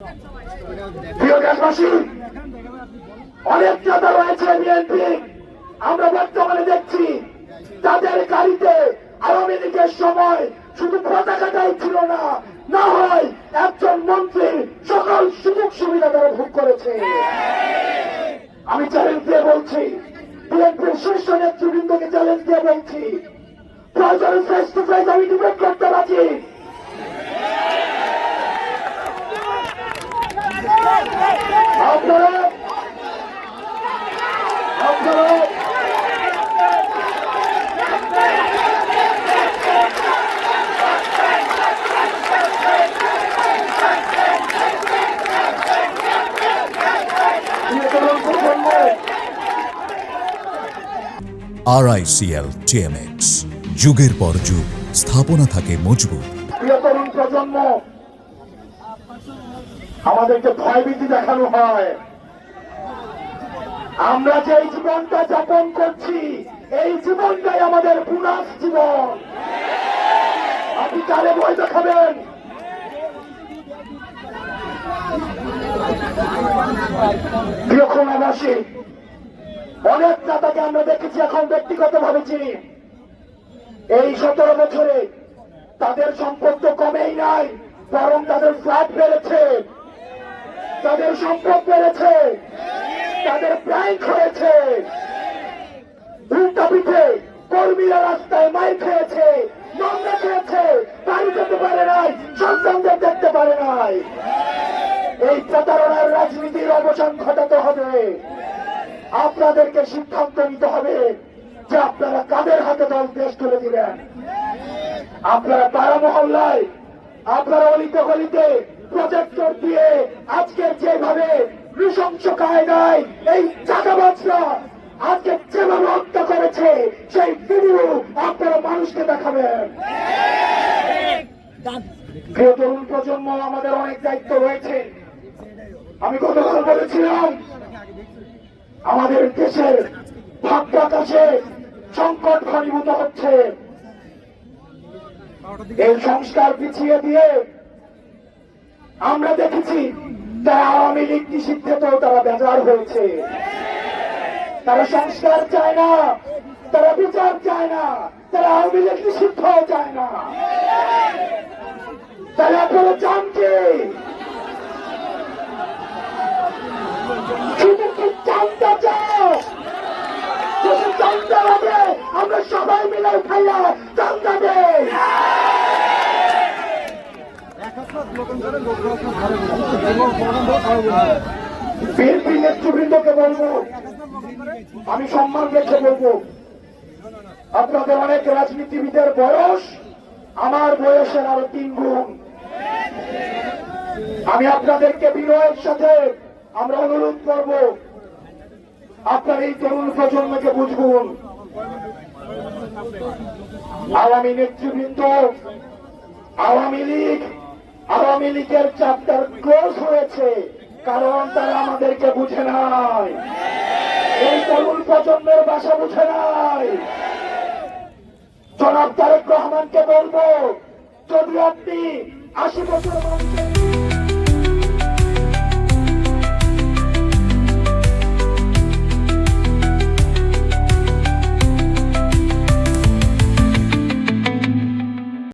প্রিয় দেশবাসী, অনেক নেতা রয়েছে বিএনপি, আমরা বর্তমানে দেখছি তাদের গাড়িতে আওয়ামী লীগের সময় শুধু পতাকাটাই ছিল না, না হয় একজন মন্ত্রীর সকল সুযোগ সুবিধা তারা ভোগ করেছে। আমি চ্যালেঞ্জ দিয়ে বলছি, বিএনপির শীর্ষ নেতৃবৃন্দকে চ্যালেঞ্জ দিয়ে বলছি, প্রয়োজনে ফেস টু ফেস আমি ডিবেট করতে রাজি। আপনারা RICL TMX, যুগের পর যুগ স্থাপনা থাকে মজবুত। প্রিয় তরুণ প্রজন্ম, আমাদেরকে ভয়ভীতি দেখানো হয়। আমরা যে জীবনটা যাপন করছি, এই জীবনটাই আমাদের পুনাস জীবন। আপনি কারে বই দেখাবেন? প্রিয় খুলনাবাসী, অনেক নেতাকে আমরা দেখেছি, এখন ব্যক্তিগত ভাবে চিনি। এই 17 বছরে তাদের সম্পদ তো কমেই নাই, বরং তাদের ফ্ল্যাট বেড়েছে, তাদের সম্পদ বেড়েছে, তাদের ব্যাংক হয়েছে। উল্টা পিঠে কর্মীরা রাস্তায় মাইর খেয়েছে, মামলা খেয়েছে, বাড়ি যেতে পারে নাই, সন্তানদের দেখতে পারে নাই। এই প্রতারণার রাজনীতির অবসান ঘটাতে হবে। আপনাদেরকে সিদ্ধান্ত নিতে হবে যে আপনারা কাদের হাতে দল দেশ তুলে দিবেন। আপনারা পাড়া মহল্লায়, আপনারা অলিতে গলিতে প্রজেক্টর দিয়ে আজকের যেভাবে নৃশংস কায়দায় এই চাঁদাবাজরা আজকে যেভাবে হত্যা করেছে, সেই ভিডিও আপনারা মানুষকে দেখাবেন। প্রিয় তরুণ প্রজন্ম, আমাদের অনেক দায়িত্ব রয়েছে। আমি গতকাল বলেছিলাম, আমাদের দেশের ভাগ্যাকাশে সংকট ঘনীভূত হচ্ছে। এই সংস্কার পিছিয়ে দিয়ে আমরা দেখেছি তারা আওয়ামী লীগ নিষিদ্ধেও তারা বেজার হয়েছে। তারা সংস্কার চায় না, তারা বিচার চায় না, তারা আওয়ামী লীগ নিষিদ্ধ চায় না। তারা আপনারা চান কি? শুধু কি চান্দা চাও? যদি চান্দা লাগে আমরা সবাই মিলে খাইয়া চান্দা দেই। বিএনপি নেতৃবৃন্দকে বলবো, আমি সম্মান রেখে বলবো, আপনাদের অনেক রাজনীতিবিদের বয়স আমার বয়সের আরো 3 গুণ। আমি আপনাদেরকে বিনয়ের সাথে আমরা অনুরোধ করব, আপনার এই তরুণ প্রজন্মকে বুঝবুন। আওয়ামী নেতৃবৃন্দ, আওয়ামী লীগের চ্যাপ্টার ক্লোজ হয়েছে, কারণ তারা আমাদেরকে বুঝে নাই। এই তরুণ প্রজন্মের ভাষা বুঝে নাই। জনাব তারেক রহমানকে বলবো, যদি আপনি 80 বছর মানুষের